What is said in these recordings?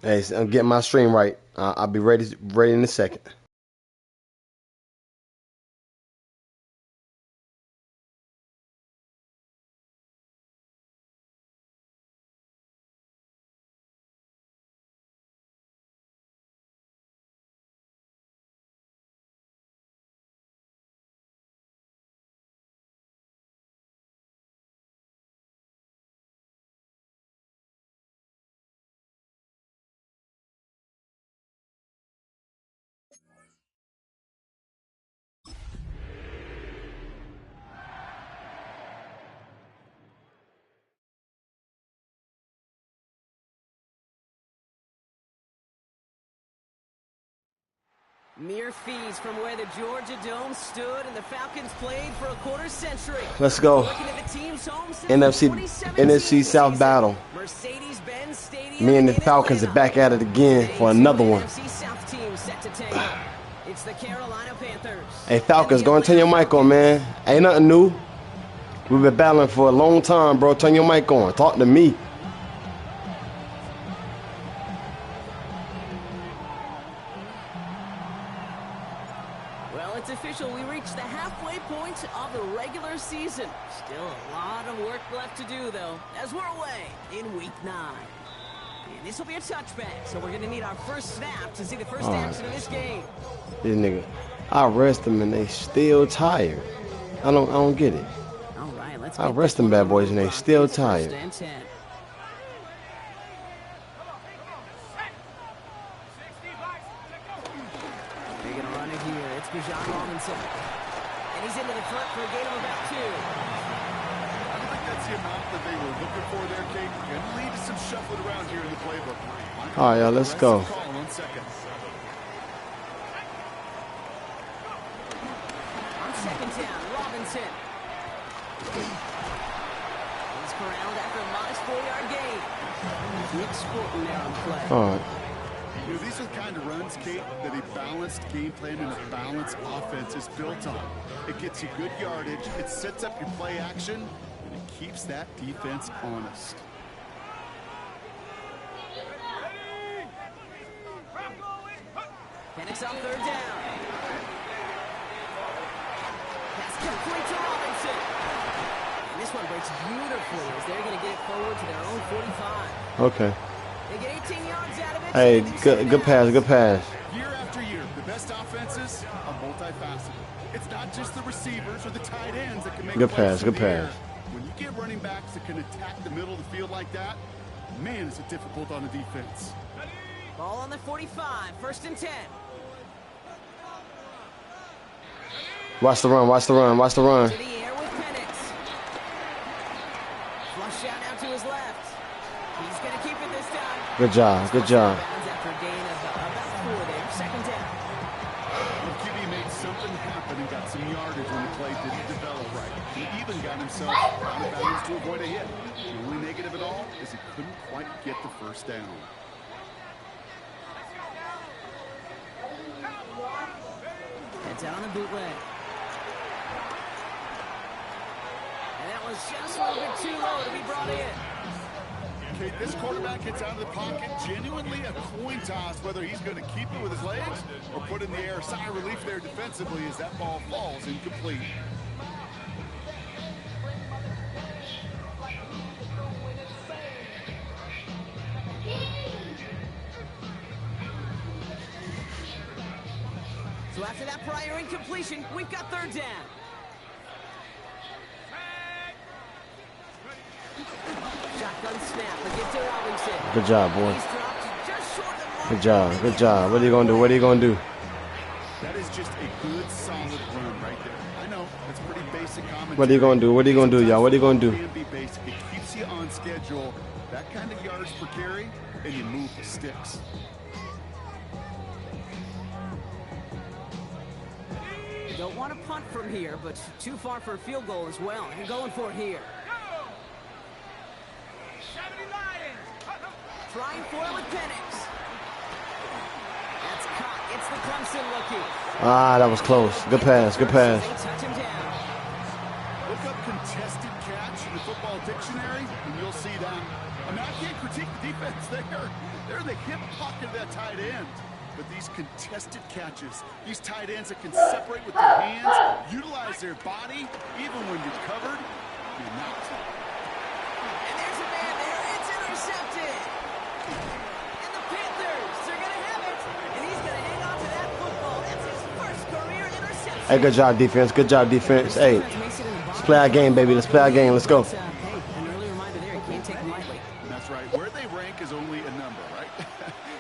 Hey, I'm getting my stream right. I'll be ready in a second. Mere fees from where the Georgia Dome stood and the Falcons played for a quarter century. Let's go. NFC South battle. Me and the Falcons are back at it again for another one. It's the Carolina Panthers. Hey, Falcons, go and turn your mic on, man. Ain't nothing new. We've been battling for a long time, bro. Turn your mic on. Talk to me. Well, it's official. We reached the halfway point of the regular season. Still a lot of work left to do, though, as we're away in Week 9. And this will be a touchback, so we're going to need our first snap to see the first action of this game. This nigga, I rest them and they still tired. I don't get it. All right, let's I rest them bad boys and they still tired. And he's into the front for a gain of about 2. I don't think that's the amount that they were looking for there, Kate. Going to lead to some shuffling around here in the playbook. All right, y'all, let's go. On second down, Robinson. He's corralled after a modest 4-yard gain. Nick Sporton there on play. All right. You know, these are the kind of runs, Kate, that a balanced game plan and a balanced offense is built on. It gets you good yardage, it sets up your play action, and it keeps that defense honest. And it's on third down. Pass complete to Robinson. And this one breaks beautifully as they're going to get it forward to their own 45. Okay. They get 18 yards out of it. Hey, good pass, good pass. Year after year, the best offenses are multifaceted. It's not just the receivers or the tight ends that can make good plays pass, good pass. When you get running backs that can attack the middle of the field like that, man, is it difficult on the defense. Ball on the 45, first and 10. Watch the run, watch the run, watch the run. To the air with Penix. Flush out now to his left. He's going to keep it this time. Good job, good job. After a gain of about 4 there, second down. The QB made something happen and got some yardage when the play didn't develop right. He even got himself out of bounds to avoid a hit. The only negative at all is he couldn't quite get the first down. Heads out on the bootleg. And that was just a little bit too low to be brought in. Okay, this quarterback gets out of the pocket, genuinely a coin toss whether he's going to keep it with his legs or put it in the air. Sigh of relief there defensively as that ball falls incomplete. So after that prior incompletion, we've got third down. Shotgun snap, again to Robinson. Good job, boy. Good job, good job. What are you going to do? What are you going to do? That is just a good, solid run right there. I know, that's pretty basic commentary. What are you going to do? What are you going to do, y'all? What are you going to do? It can be basic. It keeps you on schedule. That kind of yards per carry, and you move the sticks. Don't want to punt from here, but too far for a field goal as well. You're going for it here. Trying for it with Penix. That's caught. It's the Clemson looking. Ah, that was close. Good pass, good pass. They touch him down. Look up contested catch in the football dictionary, and you'll see that. I can't critique the defense there. They're the hip pocket of that tight end. But these contested catches, these tight ends that can separate with their hands, utilize their body, even when you're covered, you're not. And there's a man there. It's intercepted. And the Panthers, they're going to have it. And he's going to hang on to that football. That's his first career interception. Hey, good job, defense. Good job, defense. Hey, let's play our game, baby. Let's play our game. Let's go. Hey, an early reminder there. You can't take them lightly. That's right. Where they rank is only a number, right?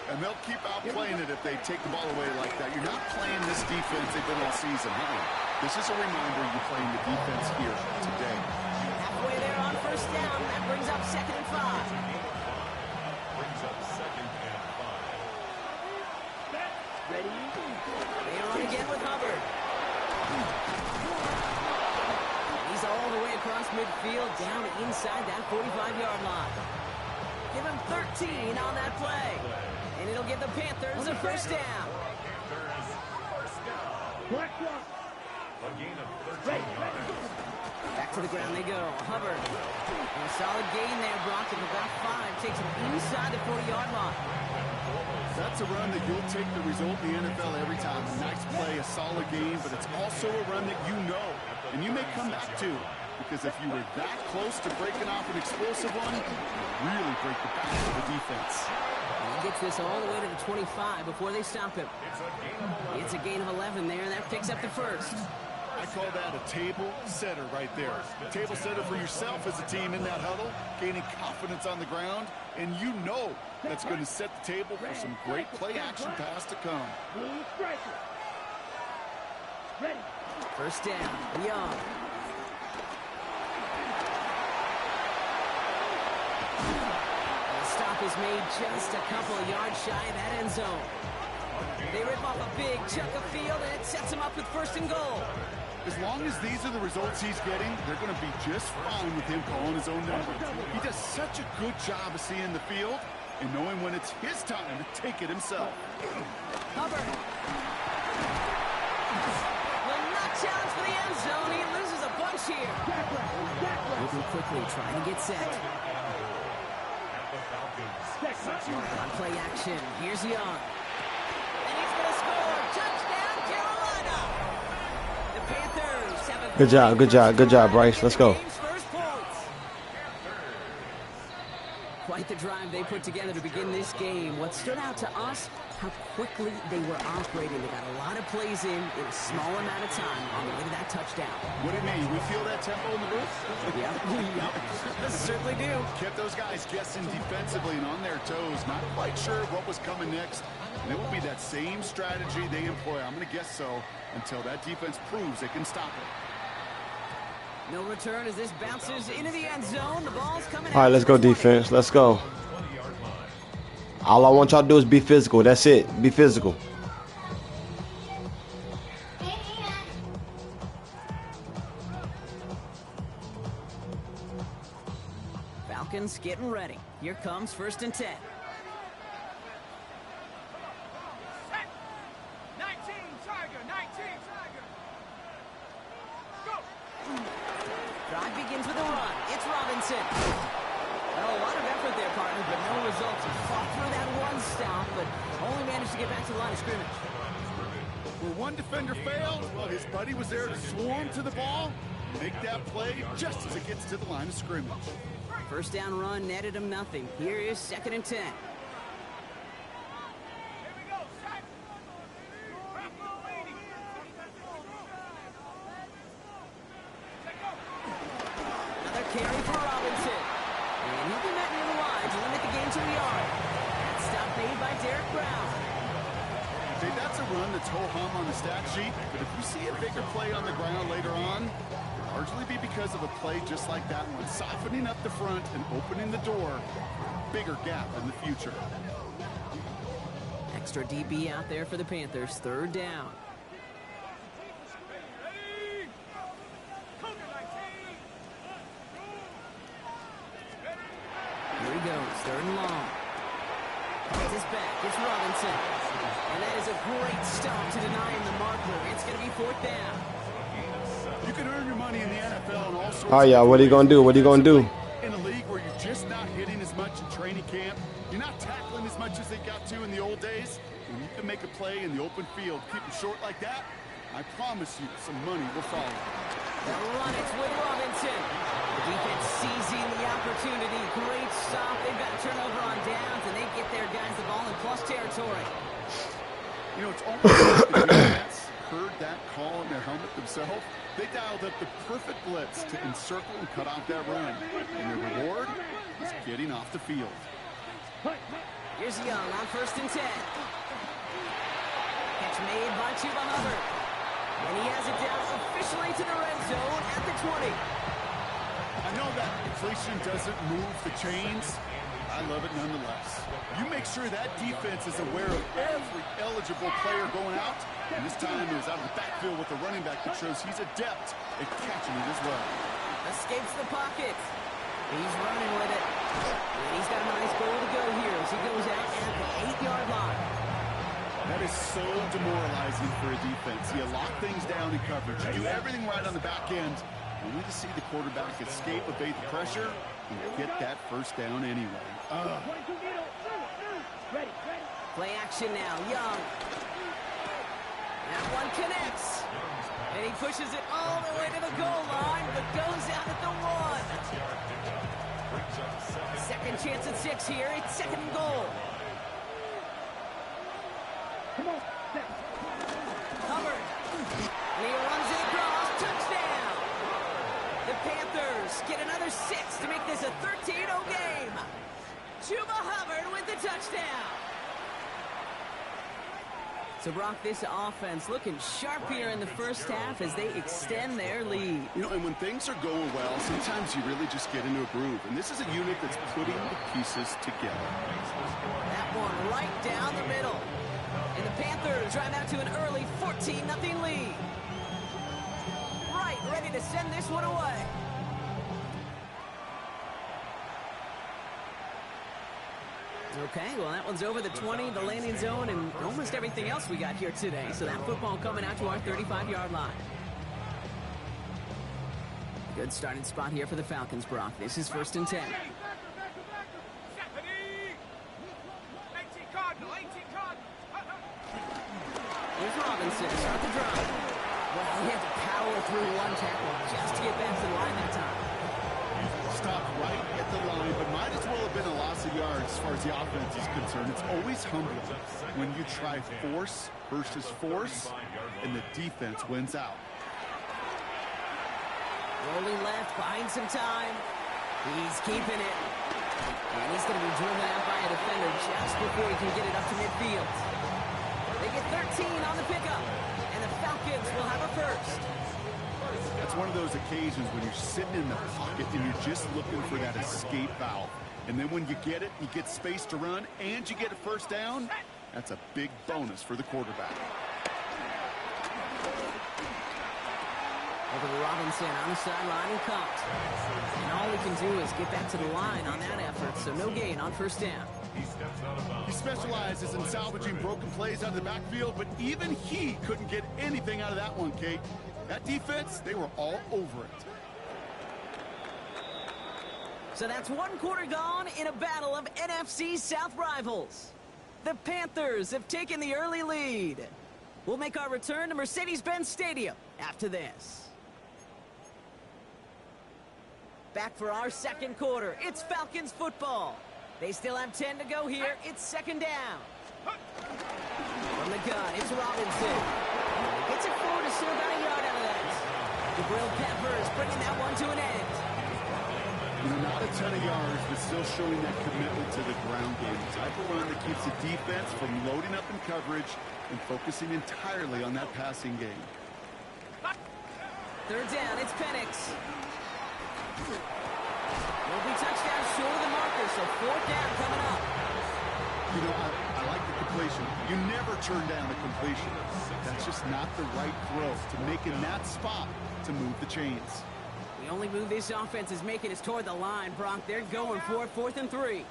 And they'll keep outplaying it if they take the ball away like that. You're not playing this defense they've been all season. This is a reminder you're playing the defense here today. Halfway there on first down. That brings up 2nd and 5. Ready? They run again with Hubbard. He's all the way across midfield, down inside that 45-yard line. Give him 13 on that play. And it'll give the Panthers a first down. Back to the ground they go. Hubbard. And a solid gain there, Brock, of about 5. Takes him inside the 40-yard line. That's a run that you'll take the result in the NFL every time. A nice play, a solid game, but it's also a run that you know, and you may come back to. Because if you were that close to breaking off an explosive one, you really break the back of the defense. And he gets this all the way to the 25 before they stop him. It's a gain of 11 there, and that picks up the first. I call that a table setter right there. A table setter for yourself as a team in that huddle, gaining confidence on the ground, and you know that's going to set the table for some great play-action pass to come. First down, Young. The stop is made just a couple of yards shy of that end zone. They rip off a big chunk of field, and it sets him up with 1st and goal. As long as these are the results he's getting, they're going to be just fine with him calling his own number. He does such a good job of seeing the field and knowing when it's his time to take it himself. Hubbard. Will not challenge for the end zone. He loses a bunch here. Moving quickly, trying to get set. On play action, here's Young. And he's going to score. Touchdown, Carolina. The Panthers have a Good job, good job, good job, Bryce. Let's go. Quite the drive they put together to begin this game. What stood out to us, how quickly they were operating. They got a lot of plays in a small amount of time on the way to that touchdown. What do you mean? We feel that tempo in the roof? Yeah, certainly do. Kept those guys guessing defensively and on their toes, not quite sure what was coming next. And it will be that same strategy they employ, I'm going to guess so, until that defense proves they can stop it. No return as this bounces into the end zone. The ball's coming out. All right, let's go, defense. Let's go. All I want y'all to do is be physical. That's it. Be physical. Falcons getting ready. Here comes 1st and 10. Drive begins with a run. It's Robinson. Well, a lot of effort there, partner, but no results. He fought through that one stop, but only managed to get back to the line of scrimmage. Where one defender failed, well, his buddy was there to swarm to the ball, make that play just as it gets to the line of scrimmage. First down run netted him nothing. Here is 2nd and 10. Carry for Robinson. And he'll be met near the line to limit the game to a yard. That stop made by Derek Brown. Okay, that's a run that's ho-hum on the stat sheet, but if you see a bigger play on the ground later on, it'll largely be because of a play just like that one, softening up the front and opening the door for a bigger gap in the future. Extra DB out there for the Panthers. 3rd down. Here he goes, 3rd and long. It's his back, it's Robinson. And that is a great stop to deny him the marker. It's going to be 4th down. You can earn your money in the NFL and all sorts All right, y'all, what are you going to do? What are you going to do? in a league where you're just not hitting as much training camp. You're not tackling as much as they got to in the old days. When you can make a play in the open field, keep them short like that, I promise you some money will follow. They'll run it with Robinson. The defense seizing the opportunity. Great stop. They've got a turnover on downs, and they get their guys the ball in plus territory. You know, it's almost like the defense heard that call in their helmet themselves. They dialed up the perfect blitz to encircle and cut out that run. And their reward is getting off the field. Here's Young on 1st and 10. Catch made by Chuba Hubbard. And he has it down officially to the red zone at the 20. I know that inflation doesn't move the chains. I love it nonetheless. You make sure that defense is aware of every eligible player going out. And this time he was out of the backfield with a running back that shows he's adept at catching it as well. Escapes the pocket. He's running with it. And he's got a nice goal to go here as he goes out at the 8-yard line. That is so demoralizing for a defense. You lock things down in coverage. You do everything right on the back end. Only to see the quarterback escape, evade the pressure, and get that first down anyway. Play action now. Young. That one connects. And he pushes it all the way to the goal line, but goes out at the 1. Second chance at 6 here. It's 2nd and goal. Hubbard. And he runs it across. Touchdown. The Panthers get another 6 to make this a 13-0 game. Chuba Hubbard with the touchdown. So, Brock, this offense looking sharp here in the first half as they extend their lead. You know, and when things are going well, sometimes you really just get into a groove. And this is a unit that's putting the pieces together. That one right down the middle. And the Panthers drive out to an early 14-0 lead. Right, ready to send this one away. Okay, well, that one's over the 20, the landing zone, and almost everything else we got here today. So that football coming out to our 35-yard line. Good starting spot here for the Falcons, Brock. This is 1st and 10. Here's Robinson to start the drive. Well, he had to power through one tackle just to get back to the line that time. Stopped right at the line, but might as well have been a loss of yards as far as the offense is concerned. It's always humbling when you try force versus force, and the defense wins out. Rolling left, buying some time. He's keeping it. And he's going to be driven out by a defender just before he can get it up to midfield. They get 13 on the pickup, and the Falcons will have a first. That's one of those occasions when you're sitting in the pocket and you're just looking for that escape valve. And then when you get it, you get space to run, and you get a first down. That's a big bonus for the quarterback. Over to Robinson on the sideline and caught. And all he can do is get back to the line on that effort, so no gain on first down. He specializes in salvaging broken plays out of the backfield, but even he couldn't get anything out of that one, Kate. That defense, they were all over it. So that's 1 quarter gone in a battle of NFC South rivals. The Panthers have taken the early lead. We'll make our return to Mercedes-Benz Stadium after this. Back for our 2nd quarter. It's Falcons football. They still have 10 to go here. It's 2nd down. From the gun, it's Robinson. Gets it forward to still about a yard out of that. The Grilled Peppers bringing that one to an end. You know, not a ton of yards, but still showing that commitment to the ground game. The type of run that keeps the defense from loading up in coverage and focusing entirely on that passing game. 3rd down, it's Penix. Will be touchdown short of the marker, so 4th down coming up. You know, I like the completion. You never turn down a completion. That's just not the right throw to make in that spot to move the chains. The only move this offense is making is toward the line, Brock. They're going for it, 4th and 3.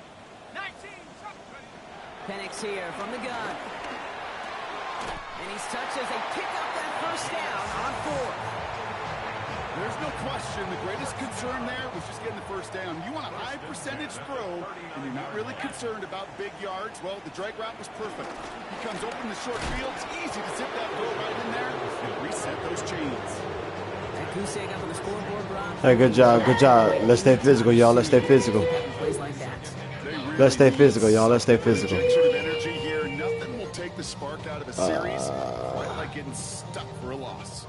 Penix here from the gun. And he's touched as they pick up that first down on 4th. There's no question the greatest concern there was just getting the first down. You want a high percentage throw, and you're not really concerned about big yards. Well, the drag route was perfect. He comes open in the short field. It's easy to zip that throw right in there and reset those chains. That goose egg up on the scoreboard, Ron. Hey, good job, good job. Let's stay physical, y'all. Let's stay physical. Plays like that. Let's stay physical, y'all. Let's stay physical. Injection of energy here. Nothing will take the spark out of a series quite like getting stuck for a loss.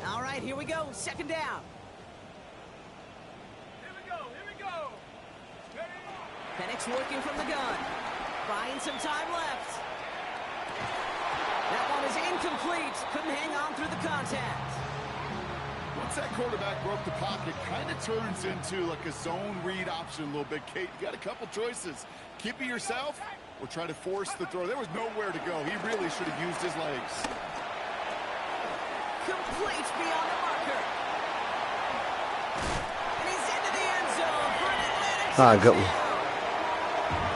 All right, here we go. Second down. Penix working from the gun. Buying some time left. That one is incomplete. Couldn't hang on through the contact. Once that quarterback broke the pocket, kind of turns into like a zone read option a little bit, Kate. You got a couple choices. Keep it yourself or try to force the throw. There was nowhere to go. He really should have used his legs. Complete beyond the marker. And he's into the end zone for an Atlantic touchdown. Good one.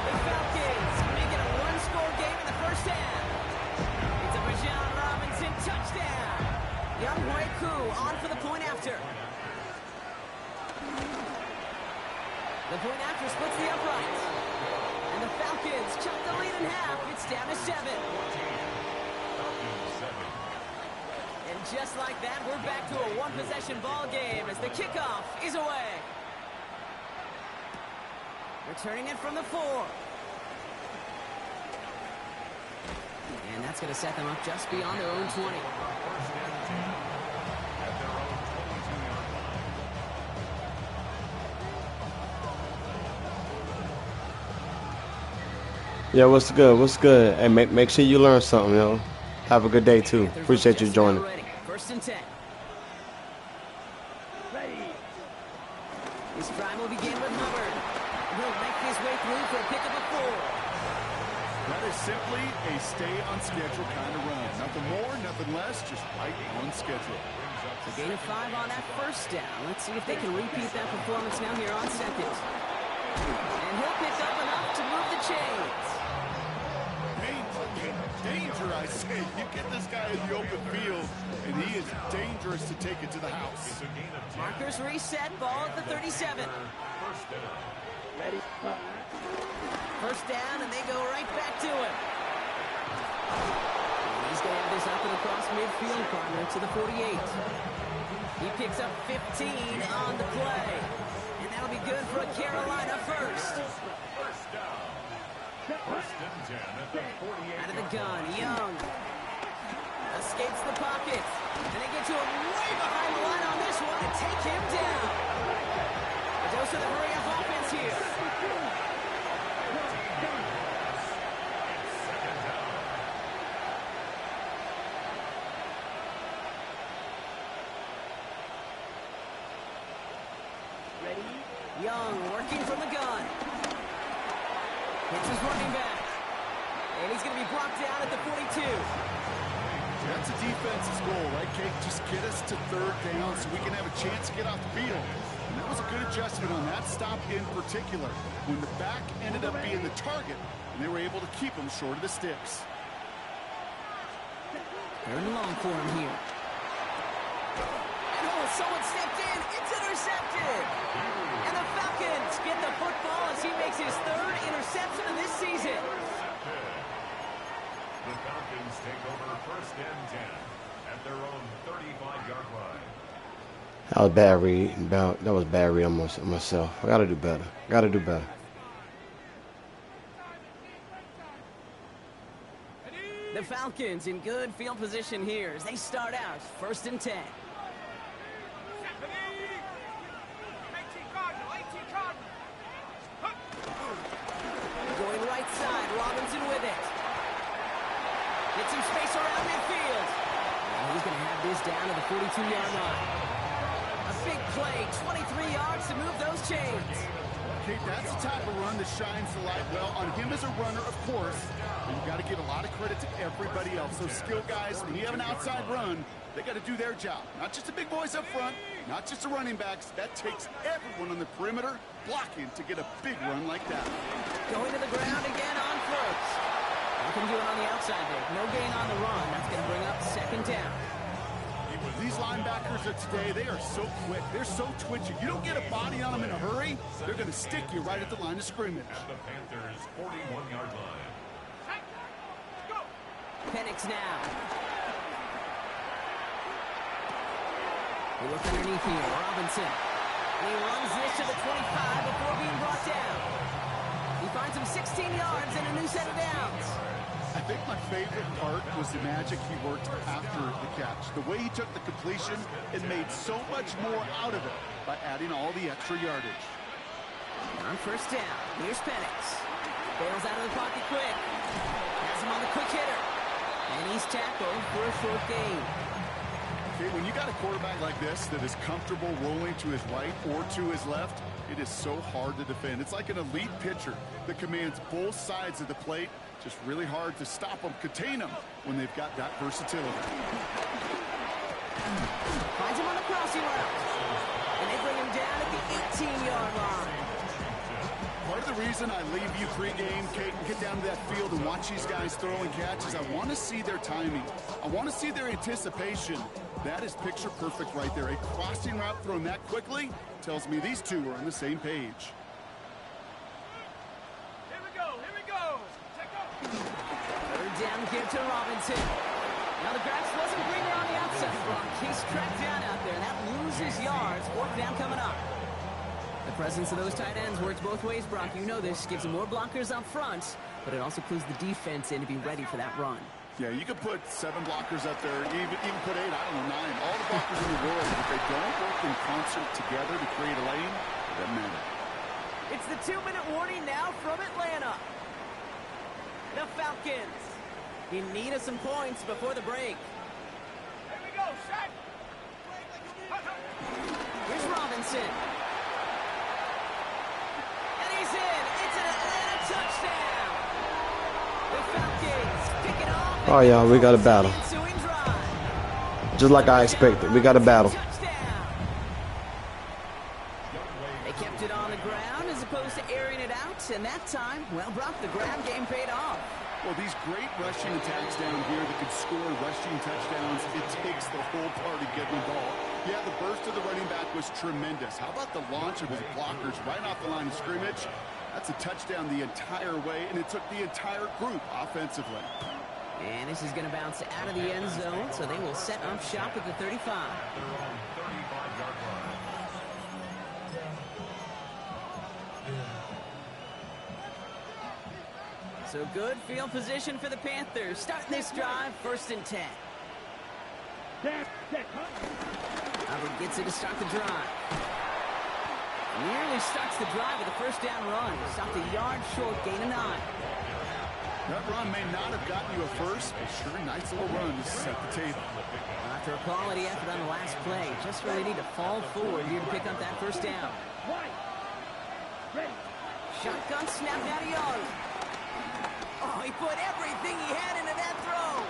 The Falcons make it a one-score game in the first half. It's a Bijan Robinson touchdown. Young Ku on for the point after. The point after splits the upright. And the Falcons cut the lead in half. It's down to 7. And just like that, we're back to a one-possession ball game as the kickoff is away. Returning it from the 4. And that's going to set them up just beyond their own 20. Yeah, what's good? What's good? Hey, make sure you learn something, yo. Have a good day, too. Appreciate you joining. First and 10. This drive will begin with Hubbard. He'll make his way through for a pickup of 4. That is simply a stay-on-schedule kind of run. Nothing more, nothing less, just right on schedule. A gain of 5 on that first down. Let's see if they can repeat that performance now here on second. And he'll pick up enough to move the chains. Danger, I say. You get this guy in the open field, and he is dangerous to take it to the house. Markers reset, ball at the 37. First down, and they go right back to him. And he's going to have this up and across midfield, partner, to the 48. He picks up 15 on the play. And that'll be good for a Carolina first. Out of the gun, Young escapes the pocket, and they get to him way behind the line on this one and take him down. A dose of the hurry-up offense here. Young working from the gun. Hits his running back. And he's going to be brought down at the 42. That's a defense's goal, right, Kate? Just get us to third down so we can have a chance to get off the field. And that was a good adjustment on that stop in particular, when the back ended up being the target, and they were able to keep him short of the sticks. Third and long for him here. And oh, someone stepped in. It's intercepted. And the Falcons get the football as he makes his third interception of this season. The Falcons take over first and 10 at their own 35-yard line. That was bad read. That was bad read on myself. I gotta do better. Gotta do better. The Falcons in good field position here as they start out first and 10. Going right side, Robinson with it. Get some space around midfield. And he's going to have this down to the 42-yard line. A big play, 23 yards to move those chains. Kate, that's the type of run that shines the light well on him as a runner, of course. But you've got to give a lot of credit to everybody else. Those skill guys, when you have an outside run, they got to do their job. Not just the big boys up front, not just the running backs. That takes everyone on the perimeter blocking to get a big run like that. Going to the ground again on first. Nothing doing on the outside there. No gain on the run. That's going to bring up second down. You These linebackers of today, they are so quick. They're so twitchy. You don't get a body on them in a hurry, they're going to stick you right at the line of scrimmage. At the Panthers' 41-yard line. Penix now. We look underneath here. Robinson. And he runs this to the 25 before being brought down. He finds him 16 yards and a new set of downs. I think my favorite part was the magic he worked after the catch. The way he took the completion and made so much more out of it by adding all the extra yardage. On first down, here's Penix. Bails out of the pocket quick. Has him on the quick hitter. And he's tackled for a short gain. Okay, when you got a quarterback like this that is comfortable rolling to his right or to his left, it is so hard to defend. It's like an elite pitcher that commands both sides of the plate. Just really hard to stop them, contain them when they've got that versatility. Finds him on the crossing route. And they bring him down at the 18-yard line. Part of the reason I leave you pregame, Kate, and get down to that field and watch these guys throw and catch is I want to see their timing. I want to see their anticipation. That is picture perfect right there. A crossing route thrown that quickly tells me these two are on the same page. Third down, give to Robinson. Now the grass wasn't greener on the outside. Brock, he's tracked down out there. That loses yards. Fourth down coming up. The presence of those tight ends works both ways, Brock. You know this. Gives them more blockers up front, but it also clues the defense in to be ready for that run. Yeah, you could put 7 blockers up there, even put 8, I don't know, 9. All the blockers in the world, if they don't work in concert together to create a lane, it doesn't matter. It's the 2-minute warning now from Atlanta. The Falcons in need of some points before the break. Here we go, Shaq. Here's Robinson. And he's in. It's an Atlanta touchdown. The Falcons pick it off. Oh, yeah, we got a battle. Just like I expected. We got a battle. They kept it on the ground as opposed to airing it out. And that time, well, Brock, the ground game paid off. Well, these great rushing attacks down here that can score rushing touchdowns, it takes the whole party getting involved. Yeah, the burst of the running back was tremendous. How about the launch of his blockers right off the line of scrimmage? That's a touchdown the entire way, and it took the entire group offensively. And this is going to bounce out of the end zone, so they will set up shop at the 35. Their own 35-yard line. So good field position for the Panthers. Starting this drive, 1st and 10. Hubbard gets it to start the drive. Nearly starts the drive with a 1st down run. Stopped a yard short, gain of 9. That run may not have gotten you a first, but sure, nice little run to set the table. After a quality effort on the last play, just really need to fall forward here to pick up that 1st down. Shotgun snap now to Young. Oh, he put everything he had into that throw.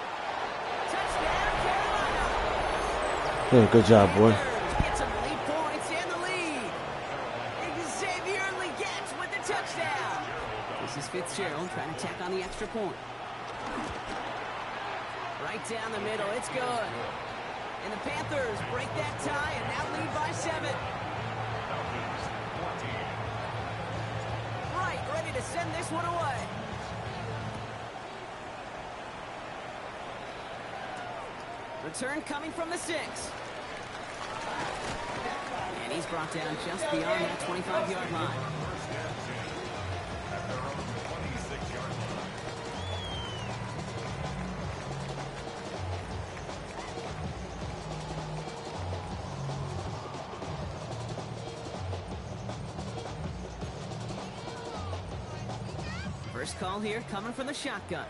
Touchdown, Carolina. Yeah, good job, boy. Get some late points and the lead. Xavier Legette with the touchdown. This is Fitzgerald trying to tack on the extra point. Right down the middle, it's good. And the Panthers break that tie and now lead by 7. Right, ready to send this one away. Return coming from the 6. And he's brought down just beyond that 25-yard line. At their own 26-yard line. First call here coming from the shotgun.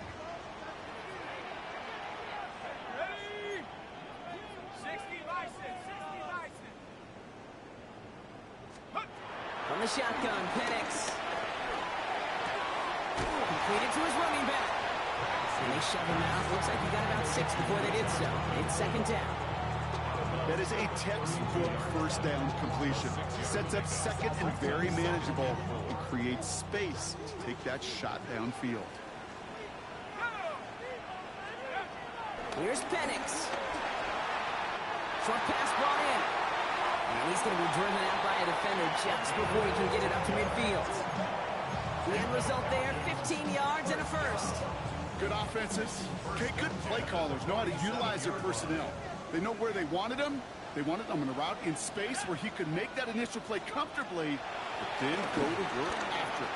From the shotgun, Penix. Completed to his running back. And they shove him out. Looks like he got about 6 before they did so. It's 2nd down. That is a textbook 1st down completion. Sets up 2nd and very manageable and creates space to take that shot downfield. Here's Penix. Short pass brought in. And he's going to be driven out by a defender just before he can get it up to midfield. The end result there, 15 yards and a first. Good offenses. Okay, good play callers know how to utilize their personnel. They know where they wanted them. They wanted them in a route in space where he could make that initial play comfortably, but then go to work after it.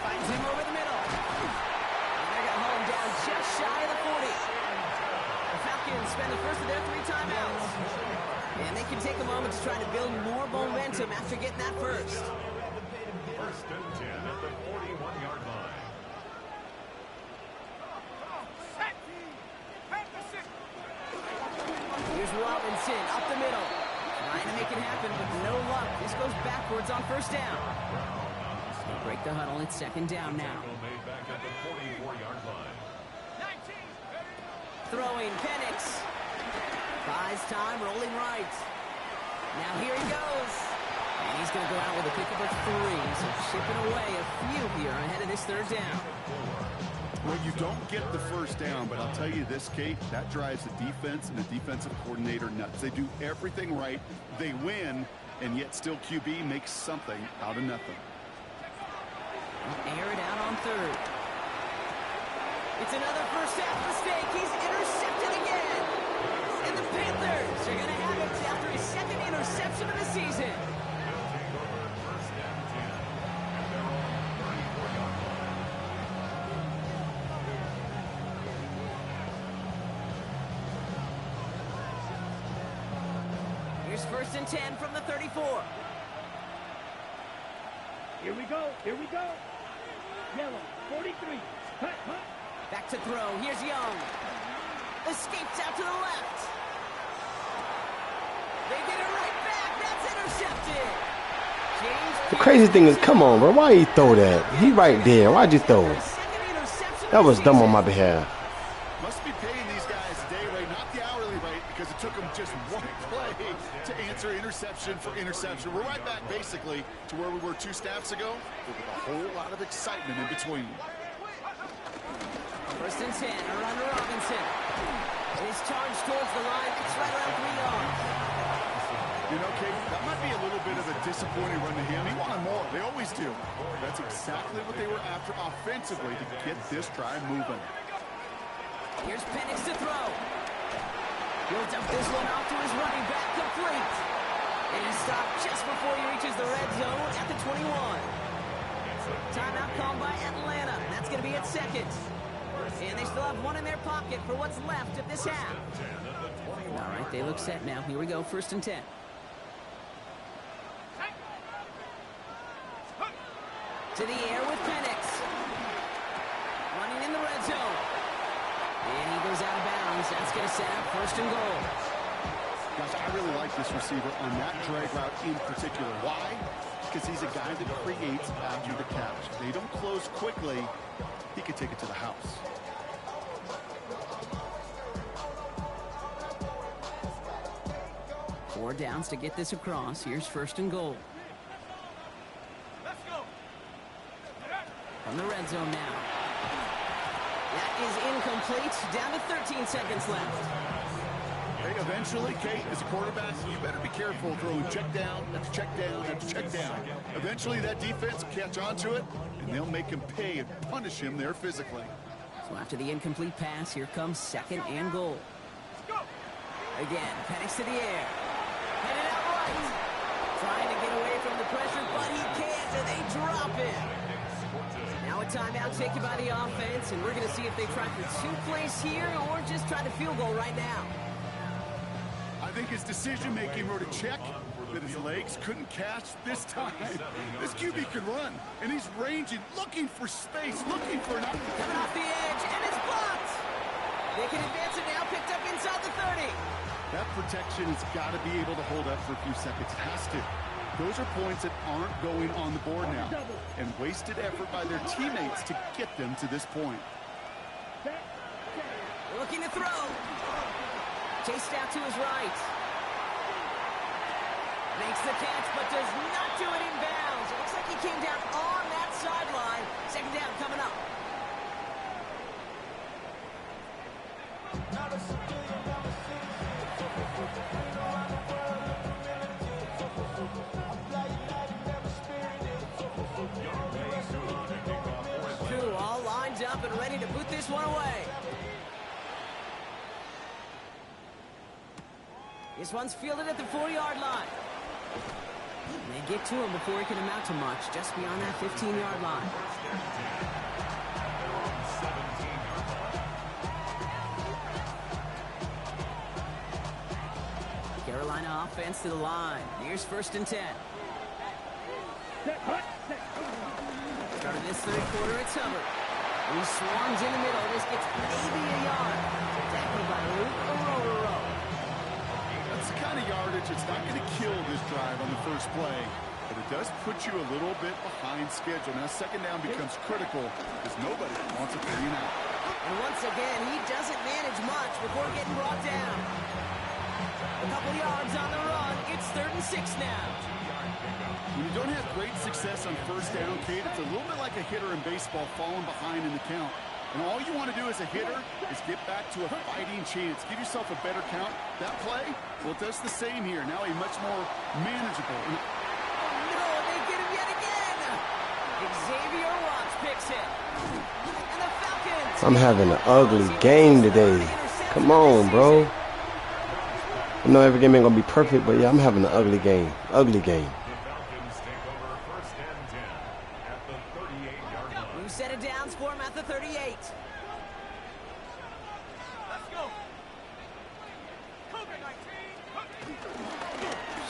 Finds him over the middle. And they're going to haul him down just shy of the 40. The Falcons spend the first of their 3 timeouts. And they can take a moment to try to build more momentum after getting that first. First and 10 at the 41-yard line. Here's Robinson up the middle. Trying to make it happen, but no luck. This goes backwards on first down. So break the huddle. It's second down now. Made back at the 44-yard line. Throwing Penix. Buys time, rolling right. Now here he goes. And he's going to go out with a pickup of 3. So chipping away a few here ahead of this third down. Well, you don't get the first down, but I'll tell you this, Kate, that drives the defense and the defensive coordinator nuts. They do everything right. They win, and yet still QB makes something out of nothing. Air it out on third. It's another first half mistake. He's intercepted again. And the Panthers are going to have it after his second interception of the season. First and 10 at their own 34-yard line. Here's first and 10 from the 34. Here we go. Here we go. Yellow, 43. Hut, hut. Back to throw. Here's Young. Escapes out to the left. They get it right back. That's intercepted. The crazy thing is, come on, bro. Why you throw that? He right there. Why'd you throw it? That was dumb on my behalf. Must be paying these guys a day rate, not the hourly rate, because it took them just one play to answer interception for interception. We're right back, basically, to where we were 2 snaps ago, but with a whole lot of excitement in between. First and 10, around to Robinson. His charge towards the line. It's right around 3 yards. You know, Kate, that might be a little bit of a disappointing run to him. He wanted more. They always do. That's exactly what they were after offensively to get this drive moving. Here's Penix to throw. He'll dump this one off to his running back, complete. And he stopped just before he reaches the red zone at the 21. Timeout called by Atlanta. That's going to be at second. And they still have one in their pocket for what's left of this half. All right, they look set now. Here we go, first and 10. To the air with Penix. Running in the red zone. And he goes out of bounds. That's going to set up first and goal. Gosh, I really like this receiver on that drag route in particular. Why? Because he's a guy that creates after the catch. They don't close quickly. He could take it to the house. Four downs to get this across. Here's first and goal. Let's go. From the red zone now. That is incomplete. Down to 13 seconds left. Hey, eventually, Kate, as a quarterback, you better be careful throwing check down after check down after check down. Eventually, that defense will catch on to it, and they'll make him pay and punish him there physically. So after the incomplete pass, here comes second and goal. Again, Penix to the air. Headed out right. Trying to get away from the pressure, but he can't, and they drop him. Now a timeout taken by the offense, and we're going to see if they try for 2 plays here or just try the field goal right now. I think his decision-making wrote a check that his legs couldn't catch this time. This QB can run, and he's ranging, looking for space, looking for an opportunity. Coming off the edge, and it's blocked. They can advance it now, picked up inside the 30. That protection has got to be able to hold up for a few seconds. It has to. Those are points that aren't going on the board now, and wasted effort by their teammates to get them to this point. Looking to throw. Chased out to his right. Makes the catch, but does not do it in bounds. It looks like he came down on that sideline. Second down coming up. Crew all lined up and ready to put this one away. This one's fielded at the 4-yard line. They get to him before he can amount to much, just beyond that 15-yard line. Carolina offense to the line. Here's 1st and 10. Started this third quarter, it's Hubbard. He swarms in the middle. This gets maybe a yard. Tackled by Luke Ororo. That's the kind of yardage it's not going to kill this drive on the first play, but it does put you a little bit behind schedule. Now, 2nd down becomes critical because nobody wants a 3 and out. And once again, he doesn't manage much before getting brought down. A couple yards on the run. It's 3rd and 6 now. When you don't have great success on 1st down, Kate, it's a little bit like a hitter in baseball falling behind in the count. And all you want to do as a hitter is get back to a fighting chance. Give yourself a better count. That play, well, it does the same here. Now a much more manageable. No, they get him yet again. Xavier Watts picks it. And the Falcons. I'm having an ugly game today. Come on, bro. I know every game ain't gonna be perfect, but yeah, I'm having an ugly game. Ugly game. New set of downs for him at the 38. Let's go.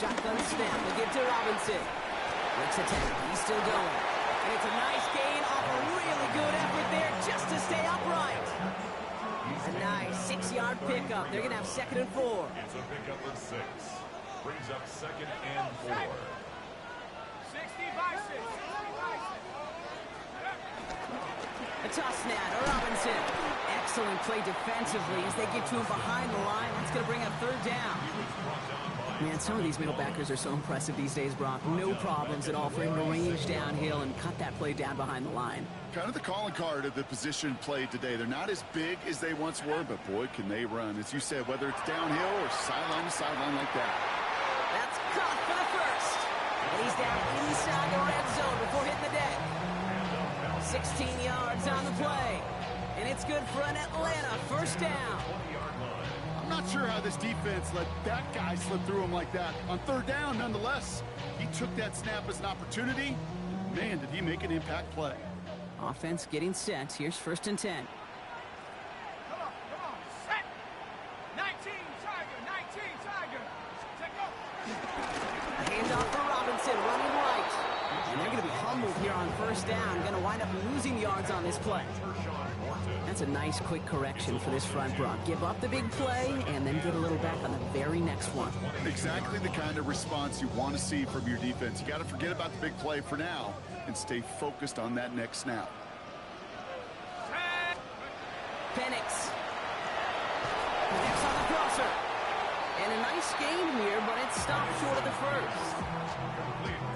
Shotgun snap. They give to Robinson. Looks attack. He's still going. And it's a nice gain off a really good effort there just to stay upright. A nice 6-yard pickup. They're going to have 2nd and 4. It's a pickup of 6. Brings up 2nd and 4. 60-6. A toss snap to Robinson. Excellent play defensively as they get to him behind the line. That's going to bring up 3rd down. Man, some of these middle backers are so impressive these days, Brock. No problems at all for him to range downhill and cut that play down behind the line. Kind of the calling card of the position played today. They're not as big as they once were, but boy, can they run. As you said, whether it's downhill or sideline to sideline like that. That's caught for the first. And he's down inside the red zone before hitting the deck. 16 yards on the play. And it's good for an Atlanta 1st down. I'm not sure how this defense let that guy slip through him like that. On 3rd down, nonetheless, he took that snap as an opportunity. Man, did he make an impact play. Offense getting set. Here's 1st and 10. Come on, set. 19, Tiger, 19, Tiger. Take off. A handoff for Robinson, running right. And they're going to be humbled here on 1st down. Going to wind up losing yards on this play. That's a nice quick correction for this front, Brock. Give up the big play and then get a little back on the very next one. Exactly the kind of response you want to see from your defense. You got to forget about the big play for now and stay focused on that next snap. Penix. Penix on the crosser. And a nice game here, but it stopped short of the first.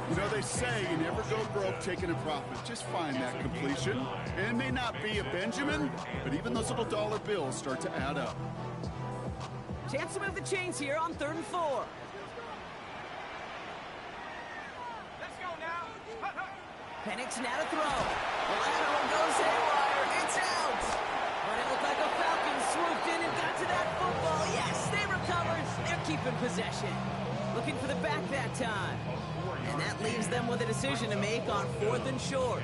You know, they say you never go broke taking a profit. Just find that completion. And it may not be a Benjamin, but even those little dollar bills start to add up. Chance to move the chains here on 3rd and 4. Let's go now. Penix now to throw. The lateral goes haywire. It's out. But it looked like a Falcon swooped in and got to that football. Yes, they recovered. They're keeping possession. Looking for the back that time. And that leaves them with a decision to make on 4th and short.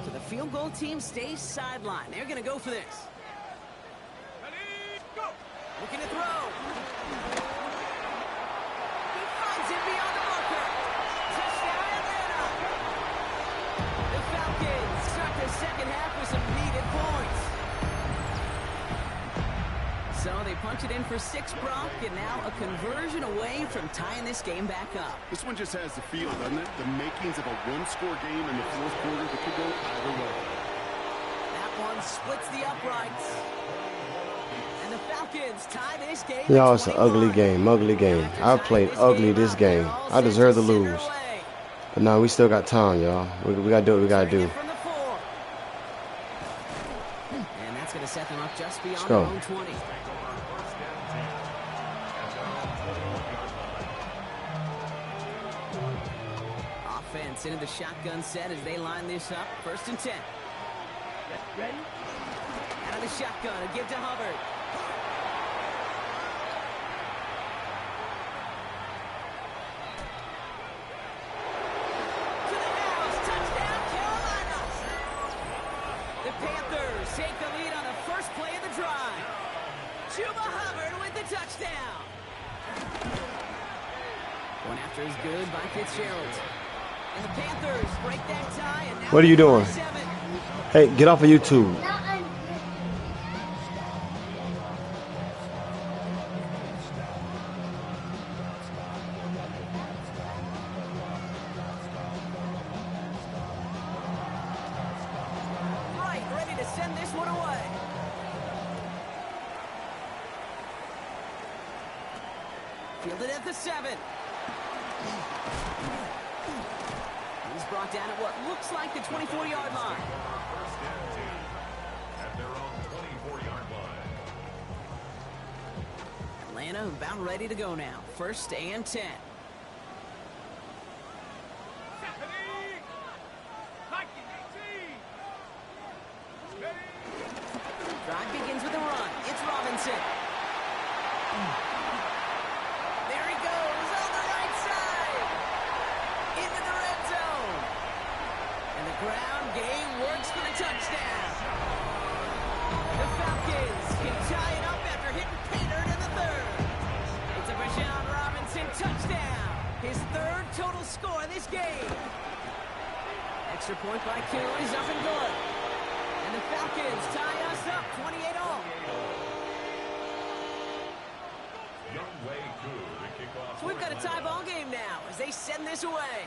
So the field goal team stays sidelined. They're going to go for this. Ready, go. Looking to throw. He finds it beyond the marker. Touchdown, Atlanta. The Falcons start the 2nd half with some needed points. So they punch it in for 6, Brock, and now a conversion away from tying this game back up. This one just has the feel, doesn't it? The makings of a one-score game in the 4th quarter that could go either way. That one splits the uprights. And the Falcons tie this game. Y'all, it's an ugly game, ugly game. I played ugly this game. I deserve to lose. But now we still got time, y'all. We got to do what we got to do. set them up just beyond go. their own 20. Offense into the shotgun set as they line this up. 1st and 10. Ready? Out of the shotgun and give to Hubbard. To the house. Touchdown, Carolina. The Panthers take the lead on the first play of the drive. Chuba Hubbard with the touchdown. One after is good by Fitzgerald. And the Panthers break that tie. And now What are you doing? 7. Hey, get off of YouTube. Right, ready to send this one away. Fielded at the 7. He's brought down at what looks like the 24-yard line. First and 10 at their own 24-yard line. Atlanta about ready to go now. 1st and 10. Drive begins with a run. It's Robinson. There he goes on the right side. Into the red zone. And the ground game works for the touchdown. The Falcons can tie it up after hitting Painter in the 3rd. It's a Bijan Robinson touchdown. His 3rd total score this game. Extra point by Q is up and good. And the Falcons tie us up 28-all. So we've got a tie ball game now as they send this away.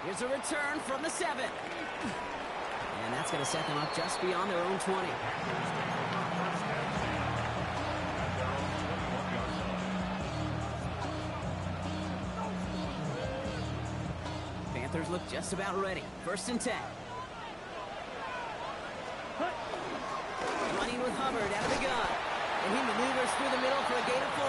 Here's a return from the 7. And that's going to set them up just beyond their own 20. Panthers look just about ready. 1st and 10. Running with Hubbard out of the gun. And he maneuvers through the middle for a gain of 4.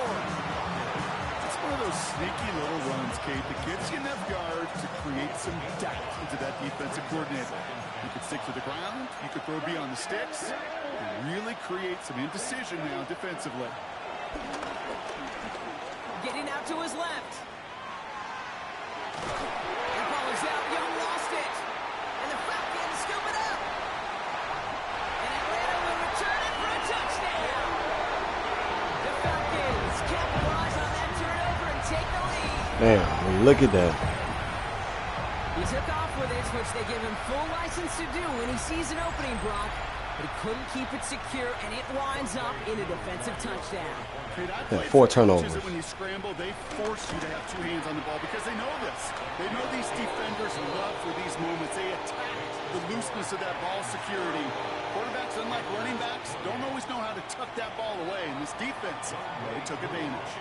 It's one of those sneaky little runs, Kate, that gets you enough yards to create some depth into that defensive coordinator. You could stick to the ground. You could throw beyond the sticks. And really create some indecision now defensively. Getting out to his left. And ball is out. Young lost it. And the Falcons scoop it up. And Atlanta will return it for a touchdown. The Falcons capitalize on that turnover and take the lead. Man, look at that. He took off with it, which they give him full license to do when he sees an opening, Brock. But he couldn't keep it secure, and it winds up in a defensive touchdown. Kate, I Yeah, played 4 for coaches turnovers. that when you scramble, they force you to have 2 hands on the ball because they know this. They know these defenders love for these moments. They attack the looseness of that ball security. Quarterbacks, unlike running backs, don't always know how to tuck that ball away. And this defense, they took advantage.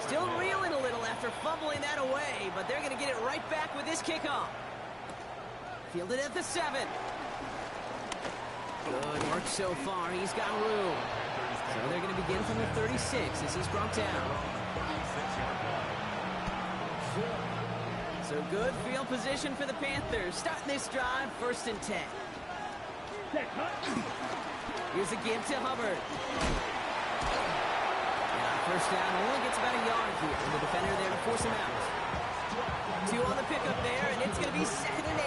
Still reeling a little after fumbling that away, but they're going to get it right back with this kickoff. Fielded at the 7. Good work so far. He's got room. So they're going to begin from the 36 as he's brought down. So good field position for the Panthers. Starting this drive, 1st and 10. Here's a give to Hubbard. First down, only gets about a yard here. And the defender there to force him out. 2 on the pickup there, and it's going to be 2nd and 8.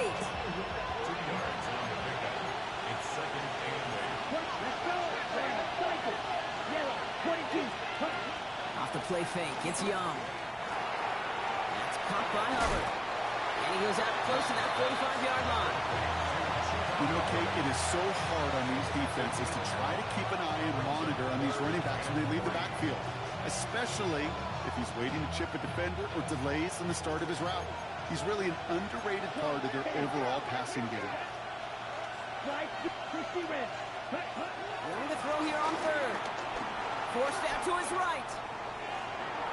Off the play fake, it's Young. That's caught by Hubbard. And he goes out close to that 45-yard line. You know, Kate, it is so hard on these defenses to try to keep an eye and monitor on these running backs when they leave the backfield, especially if he's waiting to chip a defender or delays in the start of his route. He's really an underrated part of their overall passing game. Only to throw here on 3rd. Forced out to his right.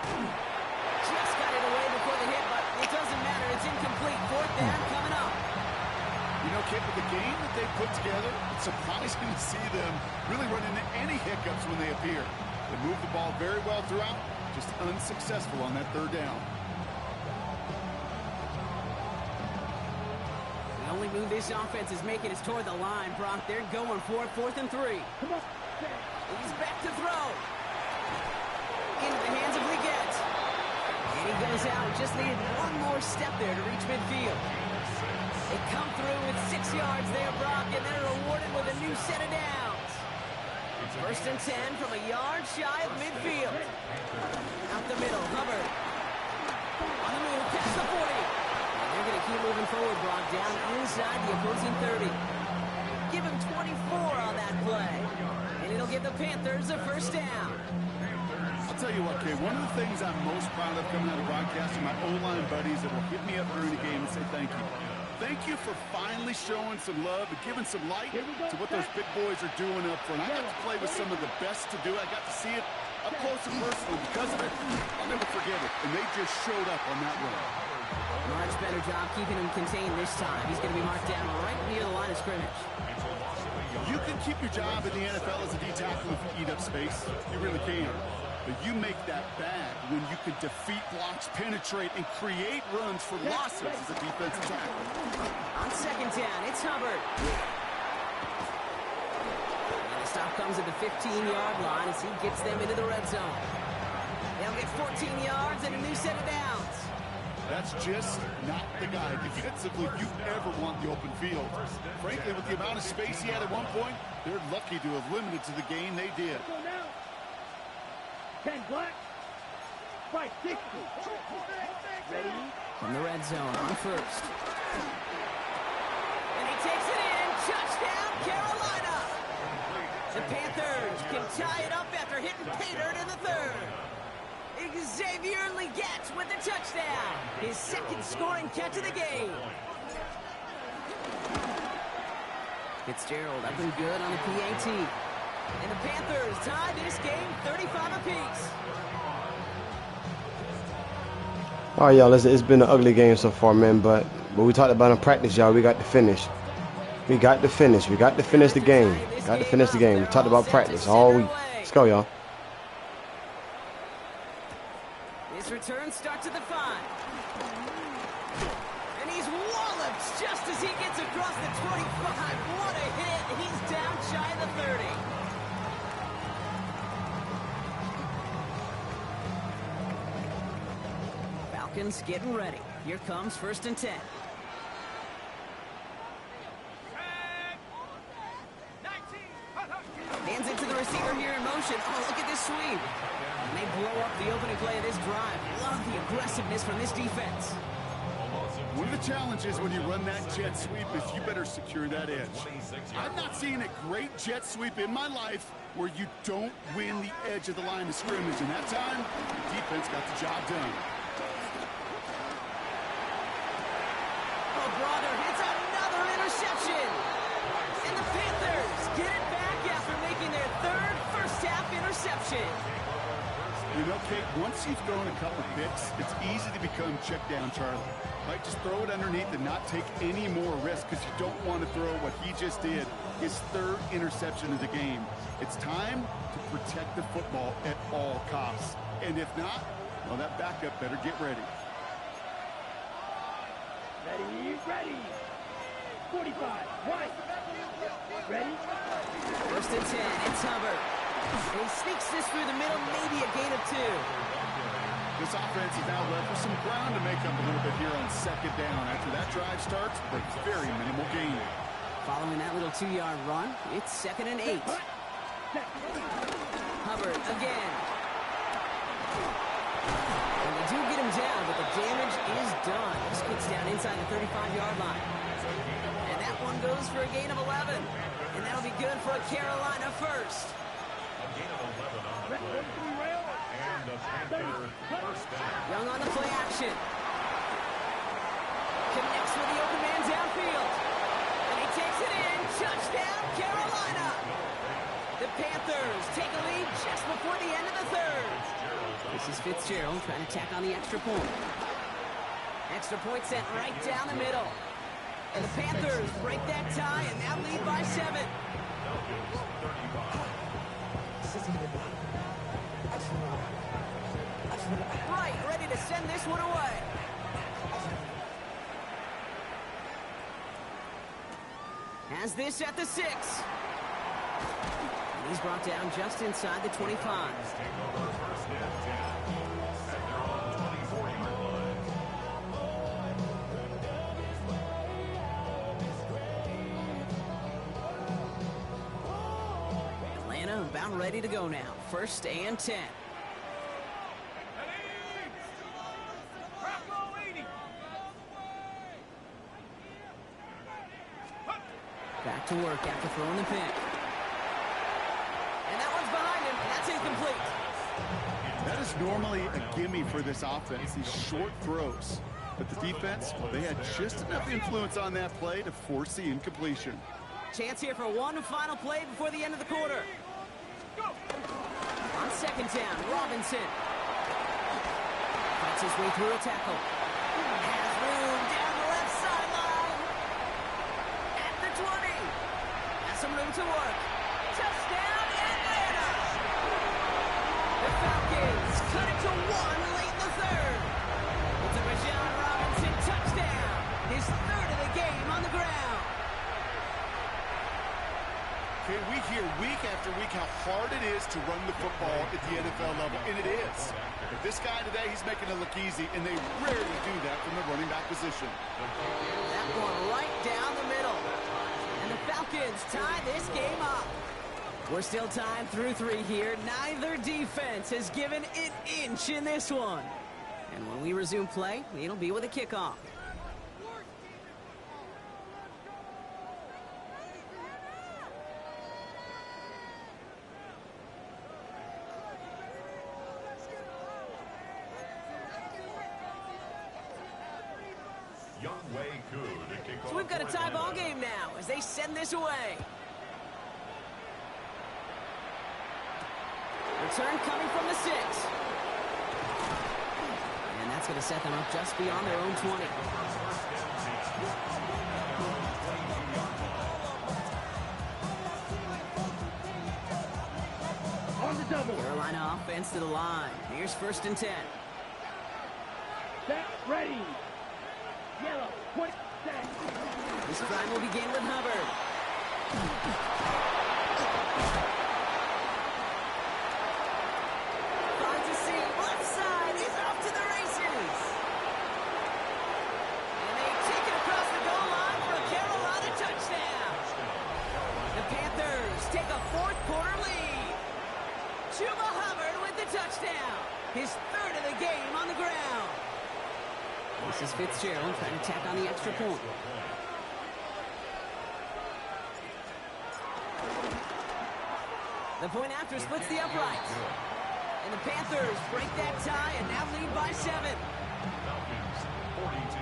Just got it away before the hit, but it doesn't matter. It's incomplete. 4th down coming up. You know, Kip, with the game they put together. It's surprising to see them really run into any hiccups when they appear. They move the ball very well throughout, just unsuccessful on that third down. The only move this offense is making is toward the line, Brock. They're going for it, 4th and 3. He's back to throw. Into the hands of Leggett. And he goes out. Just needed one more step there to reach midfield. They come through with 6 yards there, Brock, and they're rewarded with a new set of downs. 1st and 10 from a yard shy of midfield. Out the middle, Hubbard. On the move, past the 40. And they're going to keep moving forward, Brock, down inside the opposing 30. Give him 24 on that play. And it'll give the Panthers a 1st down. I'll tell you what, Kay, one of the things I'm most proud of coming out of broadcasting, my O-line buddies that will hit me up during the game and say thank you. Thank you for finally showing some love and giving some light to what those big boys are doing up front. I got to play with some of the best to do. I got to see it up close and personal. Because of it, I'll never forget it. And they just showed up on that run. Much better job keeping him contained this time. He's going to be marked down right near the line of scrimmage. You can keep your job in the NFL as a D tackle if you eat up space. You really can. But you make that bad when you can defeat blocks, penetrate, and create runs for losses as a defensive tackle. On 2nd down, it's Hubbard. And the stop comes at the 15-yard line as he gets them into the red zone. They'll get 14 yards and a new set of downs. That's just not the guy defensively you ever want the open field. Frankly, with the amount of space he had at one point, they're lucky to have limited to the game they did. 10 black. 560. Ready? From the red zone on 1st. And he takes it in. Touchdown, Carolina. The Panthers can tie it up after hitting pay dirt in the 3rd. Xavier Leggett with the touchdown. His 2nd scoring catch of the game. Fitzgerald up and good on the PAT. And the Panthers tie this game 35 apiece. All right, y'all. It's been an ugly game so far, man. But we talked about in practice, y'all. We got to finish. We got to finish. We got to finish the game. Got to finish the game. We talked about practice all week. Let's go, y'all. His return starts at the 5. And he's walloped just as he gets across the 25. What a hit. He's down shy of the 30. Falcons getting ready. Here comes 1st and 10. Hands it to the receiver here in motion. Oh, look at this sweep. And they blow up the opening play of this drive. Love the aggressiveness from this defense. One of the challenges when you run that jet sweep is you better secure that edge. I've not seen a great jet sweep in my life where you don't win the edge of the line of scrimmage. And that time, the defense got the job done. Oh, brother, it's another interception. And the Panthers get it back after making their 3rd first-half interception. You know, Kate, once you've thrown a couple picks, it's easy to become check down Charlie. Like, just throw it underneath and not take any more risk because you don't want to throw what he just did, his 3rd interception of the game. It's time to protect the football at all costs. And if not, well, that backup better get ready. Ready. 45. Right. Ready? 1st and 10. It's Hubbard. And he sneaks this through the middle, maybe a gain of 2. This offense is now left with some ground to make up a little bit here on 2nd down. After that drive starts, but very minimal gain. Following that little 2-yard run, it's 2nd and 8. Hubbard again. And they do get him down, but the damage is done. This gets down inside the 35-yard line. And that one goes for a gain of 11. And that'll be good for a Carolina first. A gain of 11 on the play. And the Panther 1st down. Young on the play action. Connects with the open man downfield. And he takes it in. Touchdown, Carolina. The Panthers take a lead just before the end of the 3rd. This is Fitzgerald trying to tack on the extra point. Extra point sent right down the middle. And the Panthers break that tie and now lead by 7. Right, ready to send this one away. Has this at the 6. And he's brought down just inside the 25. Atlanta about ready to go now. 1st and 10. Back to work after throwing the pick. And that one's behind him. That's incomplete. That is normally a gimme for this offense, these short throws. But the defense, well, they had just enough influence on that play to force the incompletion. Chance here for one final play before the end of the quarter. On 2nd down, Robinson. Fights his way through a tackle. Has room down the left sideline. At the 20. Has some room to work. Touchdown, Atlanta! The Falcons cut it to 1 late in the 3rd. It's a Bijan Robinson touchdown. His 3rd of the game on the ground. Okay, we hear week after week how hard it is to run the football at the NFL level, and it is. But this guy today, he's making it look easy, and they rarely do that from the running back position. That one right down the middle. And the Falcons tie this game up. We're still tied through 3 here. Neither defense has given an inch in this one. And when we resume play, it'll be with a kickoff. So we've got a tie ball game now as they send this away. Return coming from the 6. And that's going to set them up just beyond their own 20. On the double. Carolina offense to the line. Here's 1st and 10. Set, ready. Yellow, point, set. This drive will begin with Hubbard. Finds a seam, left side, he's off to the races. And they take it across the goal line for a Carolina touchdown. The Panthers take a 4th quarter lead. Chuba Hubbard with the touchdown. His 3rd of the game on the ground. This is Fitzgerald trying to tack on the extra point. The point after splits the uprights. And the Panthers break that tie and now lead by 7. Falcons 42.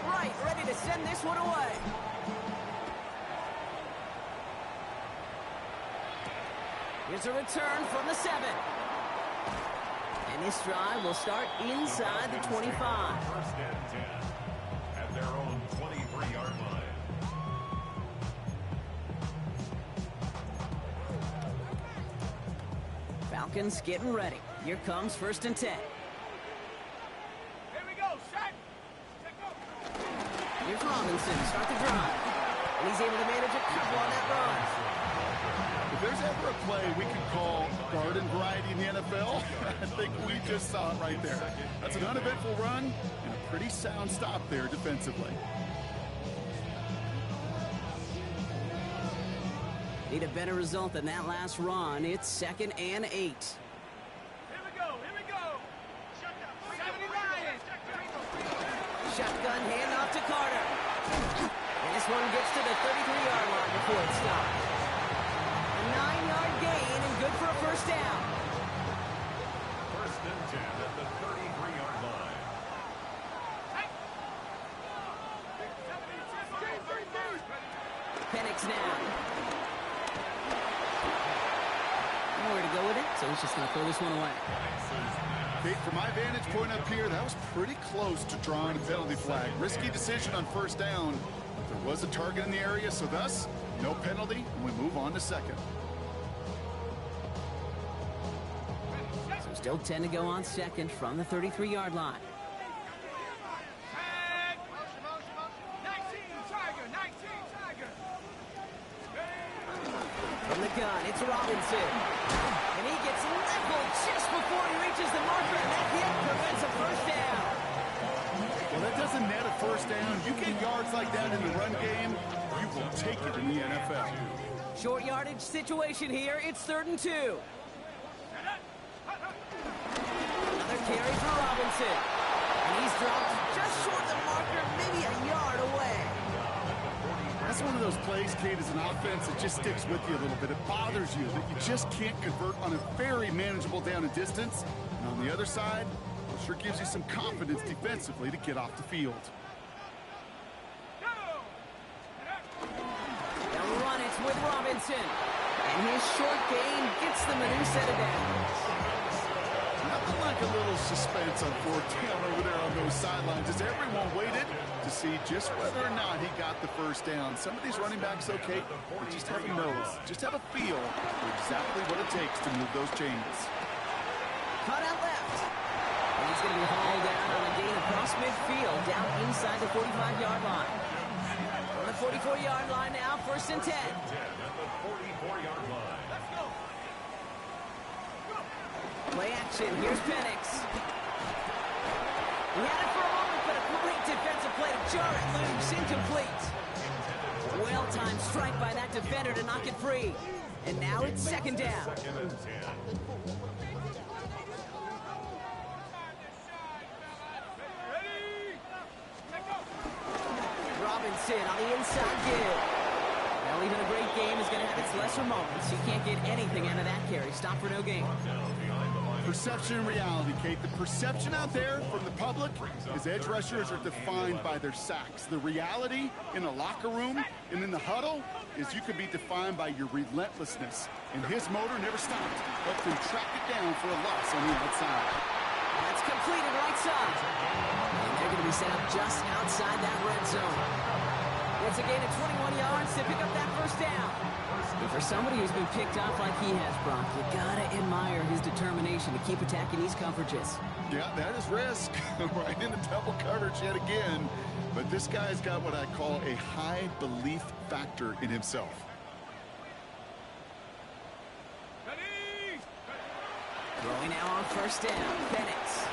Right, ready to send this one away. Here's a return from the 7. And this drive will start inside the 25. 1st and 10 at their own 23-yard line. Falcons getting ready. Here comes 1st and 10. Here we go, shot. Here's Robinson, start the drive. And he's able to manage a couple on that run. If there's ever a play we could call garden variety in the NFL, I think we just saw it right there. That's an uneventful run and a pretty sound stop there defensively. Need a better result than that last run. It's 2nd and 8. Here we go, here we go. Shotgun handoff to Carter. And this one gets to the 33-yard line before it stops. A 9-yard gain and good for a 1st down. 1st and 10 at the 33-yard line. Penix now. so he's just going to throw this one away. Okay, from my vantage point up here, that was pretty close to drawing a penalty flag. Risky decision on first down. But there was a target in the area, so thus, no penalty, and we move on to second. So still 10 to go on second from the 33-yard line. From the gun, it's Robinson. And he gets leveled just before he reaches the marker, and that hit prevents a first down. Well, that doesn't net a first down. You get yards like that in the run game, you will take it in the NFL. Short yardage situation here. It's 3rd and 2. Another carry for Robinson. And he's dropped just short of the marker, maybe a yard away. That's one of those plays, Kate, as an offense that just sticks with you a little bit. It bothers you that you just can't convert on a very manageable down and distance. And on the other side, it sure gives you some confidence defensively to get off the field. They'll run it with Robinson. And his short gain gets them a new set of downs. Nothing like a little suspense on 4th down over there on those sidelines as everyone waited to see just whether or not he got the first down. Some of these running backs, okay, they just have a nose, just have a feel for exactly what it takes to move those chains. Cut out left. And he's going to be hauled down on a gain across midfield, down inside the 45-yard line. On the 44-yard line now, 1st and 10. At the 44-yard line. Play action. Here's Penix. He had it for a moment, but a great defensive play to jar it loose. Incomplete. Well-timed strike by that defender to knock it free. And now it's 2nd down. 2nd and 10. Robinson on the inside give. Well, even a great game is going to have its lesser moments. You can't get anything out of that carry. Stop for no gain. Perception and reality, Kate. The perception out there from the public is edge rushers are defined by their sacks. The reality in a locker room and in the huddle is you can be defined by your relentlessness. And his motor never stopped. Helped him track it down for a loss on the outside. That's completed right side. And they're going to be set up just outside that red zone. It's a gain of 21 yards to pick up that first down. And for somebody who's been picked off like he has, Brock, you gotta admire his determination to keep attacking these coverages. Yeah, that is risk. Right in the double coverage yet again. But this guy's got what I call a high belief factor in himself. Throwing now on 1st down, Penix.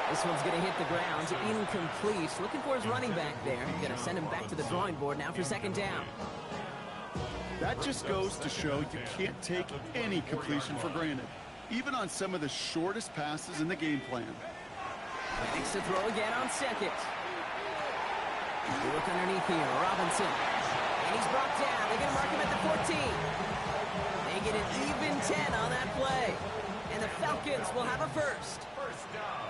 This one's going to hit the ground, incomplete. Looking for his running back there. Going to send him back to the drawing board now for 2nd down. That just goes to show you can't take any completion for granted, even on some of the shortest passes in the game plan. Penix to throw again on 2nd. Look underneath here, Robinson. And he's brought down. They're going to mark him at the 14. They get an even 10 on that play. And the Falcons will have a first. First down.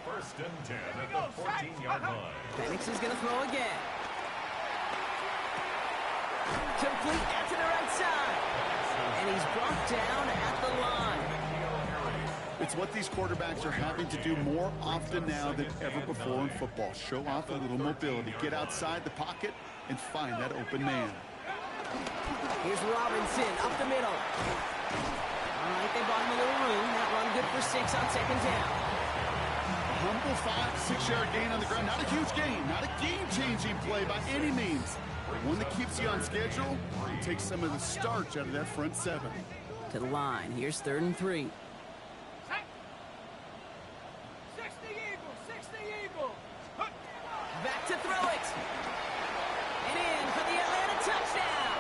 1st and 10 at the 14-yard line. Penix is going to throw again. Complete out to the right side. And he's brought down at the line. It's what these quarterbacks are having to do more often now than ever before in football. Show off a little mobility. Get outside the pocket and find that open man. Here's Robinson up the middle. All right, they bought him a little room. That run good for 6 on 2nd down. Humble 5-6-yard gain on the ground. Not a huge gain. Not a game-changing play by any means. But one that keeps you on schedule and takes some of the starch out of that front 7. To the line. Here's 3rd and 3. 60 Eagle. Back to throw it. And in for the Atlanta touchdown.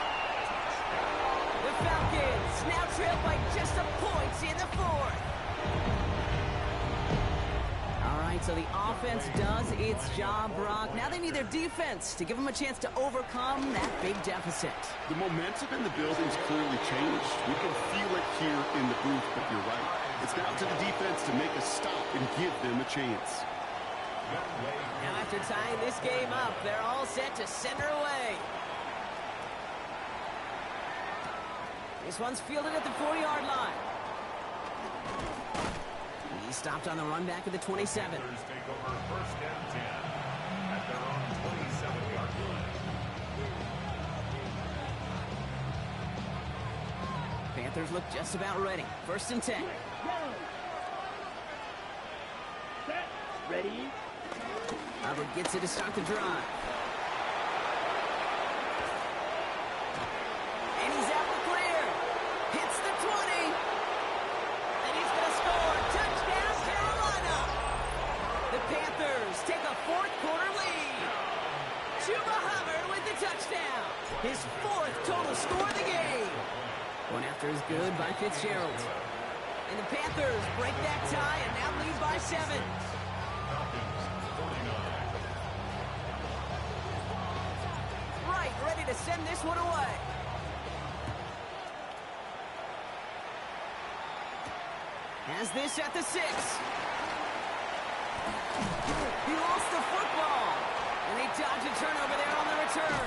The Falcons now trail by just a point in the 4th. All right, so the offense does its job, Brock. Now they need their defense to give them a chance to overcome that big deficit. The momentum in the building's clearly changed. We can feel it here in the booth, but you're right. It's now to the defense to make a stop and give them a chance. Now after tying this game up, they're all set to send her away. This one's fielded at the 40-yard line. He stopped on the run back at the 27. Panthers take over first and 10 at their own 27-yard line. Panthers look just about ready. First and 10. Yellow. Set. Ready. Hubbard gets it to start the drive. And he's out for clear. Hits the 20. And he's going to score. Touchdown, Carolina. The Panthers take a fourth-quarter lead. Chuba Hubbard with the touchdown. His fourth total score of the game. One after is good by Fitzgerald. And the Panthers break that tie and now lead by 7. Right, ready to send this one away. Has this at the 6. He lost the football. And they dodge a turnover there on the return.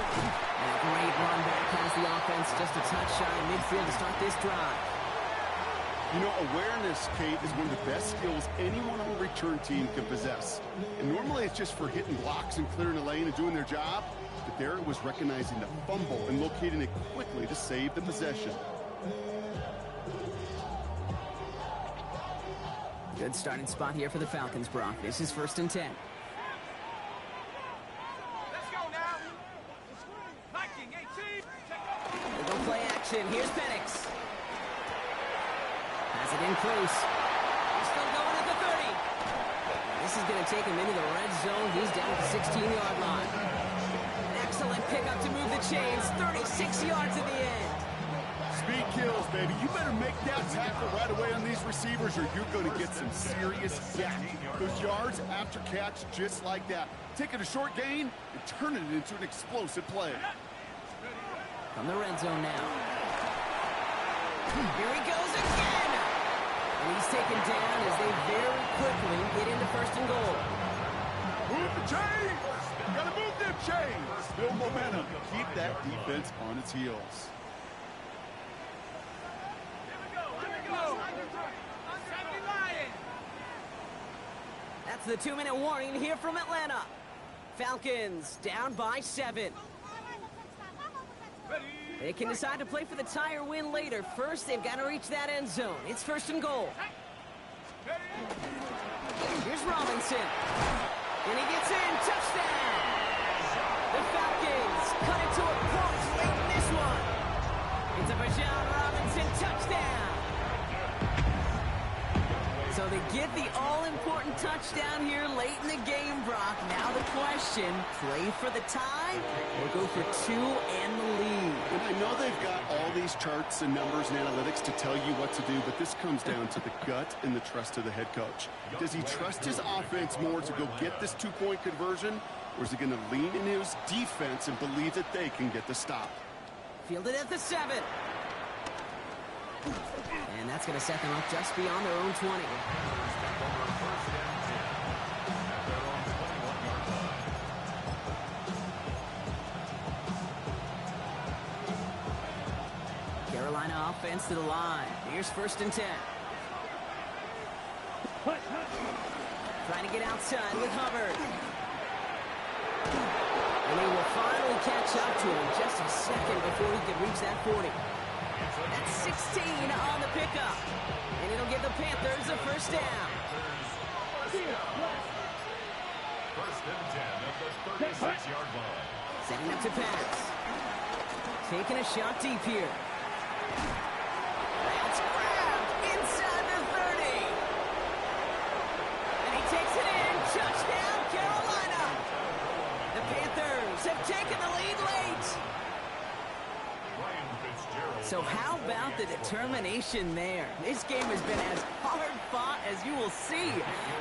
And a great run back has the offense just a touch shy of midfield to start this drive. You know, awareness, Kate, is one of the best skills anyone on the return team can possess. And normally it's just for hitting blocks and clearing the lane and doing their job. But there it was recognizing the fumble and locating it quickly to save the possession. Good starting spot here for the Falcons, Brock. This is first and 10. Let's go now. Viking 18. They go play action. Here's Penix. Has it in close. He's still going at the 30. This is going to take him into the red zone. He's down at the 16-yard line. An excellent pickup to move the chains. 36 yards at the end. Speed kills, baby. You better make that tackle right away on these receivers or you're going to get some serious yak. Those yards after catch just like that. Taking a short gain and turning it into an explosive play. From the red zone now. Here he goes again. And he's taken down as they very quickly get into first and goal. Move the chains! Gotta move them chains! Build momentum. Keep that defense on its heels. That's the 2-minute warning here from Atlanta. Falcons down by 7. They can decide to play for the tie or win later. First, they've got to reach that end zone. It's first and goal. Here's Robinson. And he gets in. Touchdown! The Falcons cut it to a point late in this one. It's a Bijan Robinson touchdown. So they get the all-important touchdown here late in the game, Brock. Now the question, play for the tie or go for 2 and the lead? And I know they've got all these charts and numbers and analytics to tell you what to do, but this comes down to the gut and the trust of the head coach. Does he trust his offense more to go get this 2-point conversion, or is he going to lean in his defense and believe that they can get the stop? Fielded at the 7. And that's going to set them up just beyond their own 20. Carolina offense to the line. Here's first and 10. Trying to get outside with Hubbard. And he will finally catch up to him just a second before he can reach that 40. That's 16 on the pickup. And it'll give the Panthers a first down. First and 10 at the 36-yard line. Setting up to pass. Taking a shot deep here. That's grabbed inside the 30. And he takes it in. Touchdown, Carolina. The Panthers have taken the lead late. So how about the determination there? This game has been as hard fought as you will see.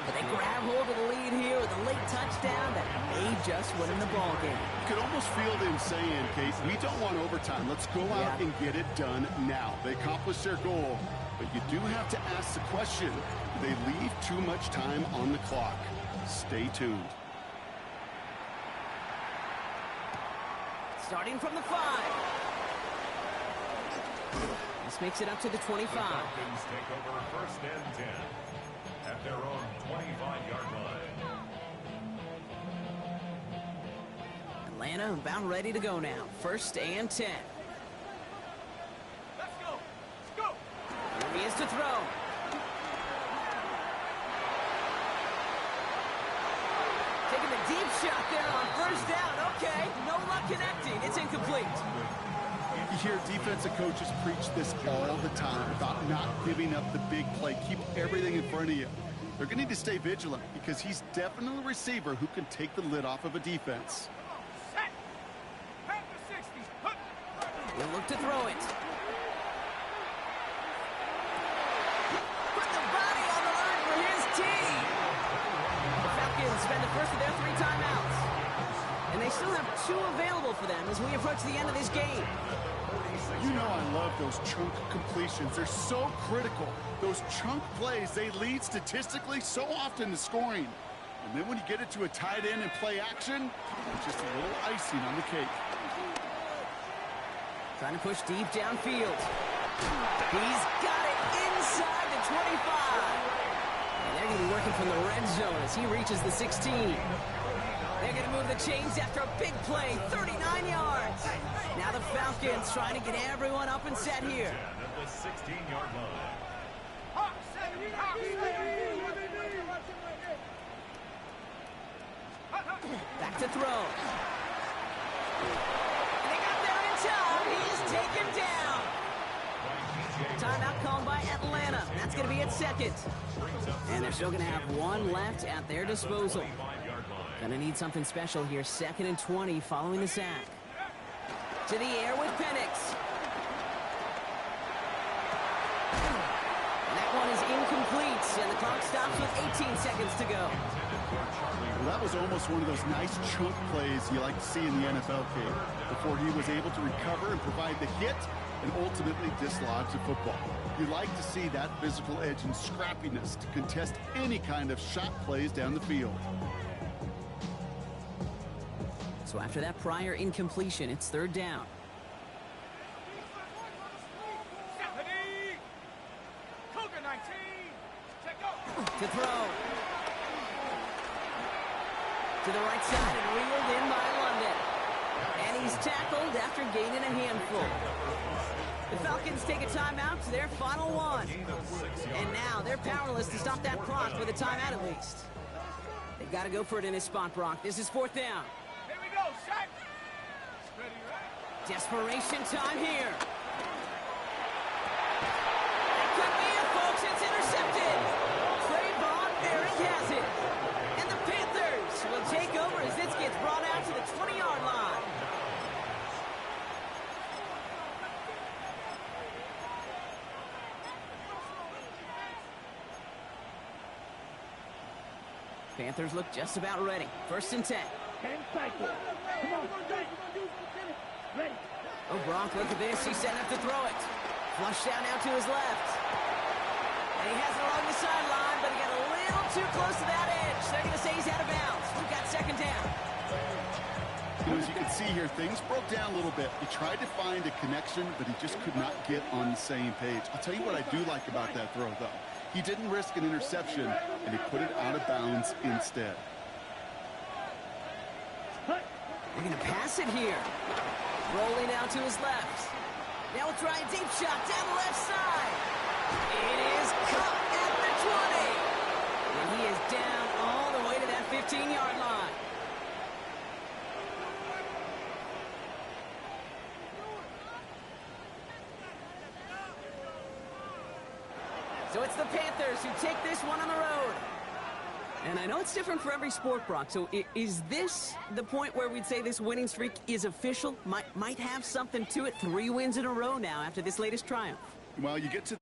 But they grab hold of the lead here with a late touchdown that may just win them the ball game. You could almost feel them saying, Kate, we don't want overtime. Let's go out and get it done now. They accomplished their goal, but you do have to ask the question, do they leave too much time on the clock? Stay tuned. Starting from the 5. This makes it up to the 25. The Falcons take over first and 10 at their own 25-yard line. Atlanta about ready to go now. First and 10. Let's go. Let's go. Here he is to throw. Taking the deep shot there on first down. Okay, no luck connecting. It's incomplete. You hear defensive coaches preach this all the time about not giving up the big play. Keep everything in front of you. They're going to need to stay vigilant because he's definitely a receiver who can take the lid off of a defense. Set. Back to 60. Hup. He'll look to throw it. Put the body on the line for his team. The Falcons spend the first of their 3 timeouts. And they still have 2 available for them as we approach the end of this game. You know I love those chunk completions. They're so critical. Those chunk plays, they lead statistically so often to scoring. And then when you get it to a tight end and play action, it's just a little icing on the cake. Trying to push deep downfield. He's got it inside the 25. And they're going to be working from the red zone as he reaches the 16. They're going to move the chains after a big play, 39 yards. Now the Falcons trying to get everyone up and set here. At the 16-yard line. Hop, set. Hop, Back to throw. And they got there in time. He's taken down. Timeout called by Atlanta. That's going to be its second. And they're still going to have 1 left at their disposal. Going to need something special here. 2nd and 20 following the sack. To the air with Penix. And that one is incomplete. And the clock stops with 18 seconds to go. Well, that was almost one of those nice chunk plays you like to see in the NFL, Kate, before he was able to recover and provide the hit and ultimately dislodge the football. You like to see that physical edge and scrappiness to contest any kind of shot plays down the field. So after that prior incompletion, it's 3rd down. Stephanie. Cougar 19. Check out. To throw. To the right side and reeled in by London. And he's tackled after gaining a handful. The Falcons take a timeout to their final 1. And now they're powerless to stop that clock with a timeout at least. They've got to go for it in this spot, Brock. This is 4th down. Here we go, shot. Ready, right? Desperation time here. It could be it, folks. It's intercepted. Trayvon Merrick has it. And the Panthers will take over as this gets brought out to the 20-yard line. Panthers look just about ready. 1st and 10. 10 cycles. Come on, ready. Oh, Brock, look at this. He's setting up to throw it. Flush down now to his left. And he has it along the sideline, but he got a little too close to that edge. They're going to say he's out of bounds. We've got 2nd down. You know, as you can see here, things broke down a little bit. He tried to find a connection, but he just could not get on the same page. I'll tell you what I do like about that throw, though. He didn't risk an interception, and he put it out of bounds instead. They're going to pass it here. Rolling out to his left. Now we'll try a deep shot down the left side. It is caught at the 20. And he is down all the way to that 15-yard line. So it's the Panthers who take this one on the road. And I know it's different for every sport, Brock. So is this the point where we'd say this winning streak is official? Might have something to it. 3 wins in a row now after this latest triumph. Well, you get to